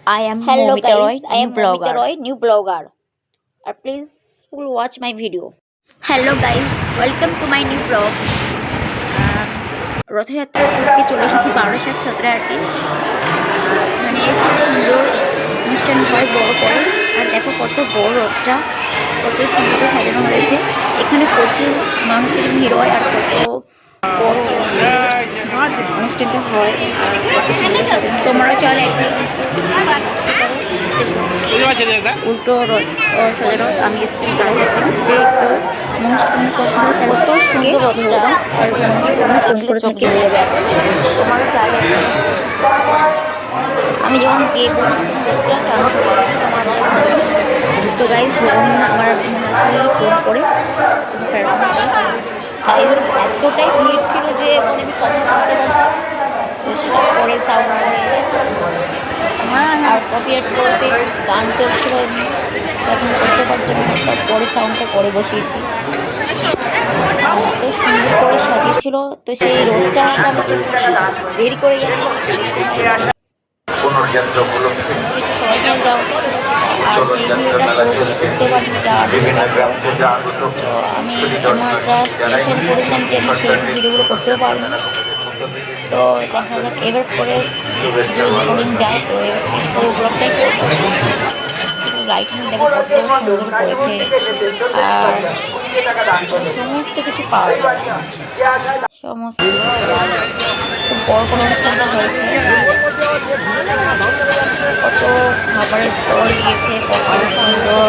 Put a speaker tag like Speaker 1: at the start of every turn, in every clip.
Speaker 1: I am
Speaker 2: Hello
Speaker 1: Momita
Speaker 2: guys,
Speaker 1: Roy,
Speaker 2: I
Speaker 1: new
Speaker 2: am Momita
Speaker 1: blogger.
Speaker 2: Roy, new blogger. Please watch my video. Hello guys, welcome to my new blog. Rathyatra উপলক্ষে চলে এসেছি বারাসাত সত্রাহাটে। এখানে খুব সুন্দর অনুষ্ঠান হয় বড় করে। আর দেখো কত বড় রথটা, কত সুন্দর সাজানো হয়েছে। এখানে প্রচুর মানুষের ভিড় হয় আর কত বড় অনুষ্ঠানটা হয়। তোমরা চলে উল্টো রথ সোজা রথ আমি এসেছি দেখতে। অনুষ্ঠান কত সুন্দর রথটা আর দেখলে চোখে লেগে যাবে। তোমরা চাইলে আমি যখন গিয়ে তো গাইজ আমার হাজবেন্ডের ফোন করে গাইজ এতটাই ভিড় ছিল যে মানে আমি কথা বলতে পারছি তো সেটা পরে সাউন্ড আর কপিরাইট করতে গান চলছিল তখন করতে পারছিলাম না, তারপরে সাউন্ডটা করে বসিয়েছি। এত সুন্দর করে সাজিয়েছিল তো সেই রোদটা দেরি করে গেছিলাম ভিডিওগুলো করতেও পারবো। তো দেখা যাক এবার পরে যায় তো এবার ব্লগটাই লাইটিং দেখো কত সুন্দর করেছে আর সমস্ত কিছু পাওয়া যায়, সমস্ত খুব বড় কোনো অনুষ্ঠানটা হয়েছে। কত খাবারের স্টল দিয়েছে, কত সুন্দর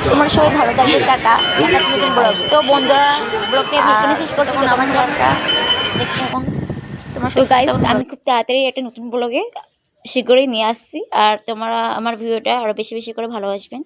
Speaker 2: তোমার সবাই ভালো থাকবে, টাটা। তো বন্ধুরা ব্লগটা এখানে শেষ করছি, তোমার ব্লগটা দেখতে এখন তোমার তো গাইস আমি খুব তাড়াতাড়ি একটা নতুন ব্লগে শীঘ্রই নিয়ে আসছি আর তোমরা আমার ভিডিওটা আরো বেশি বেশি করে ভালোবাসবেন।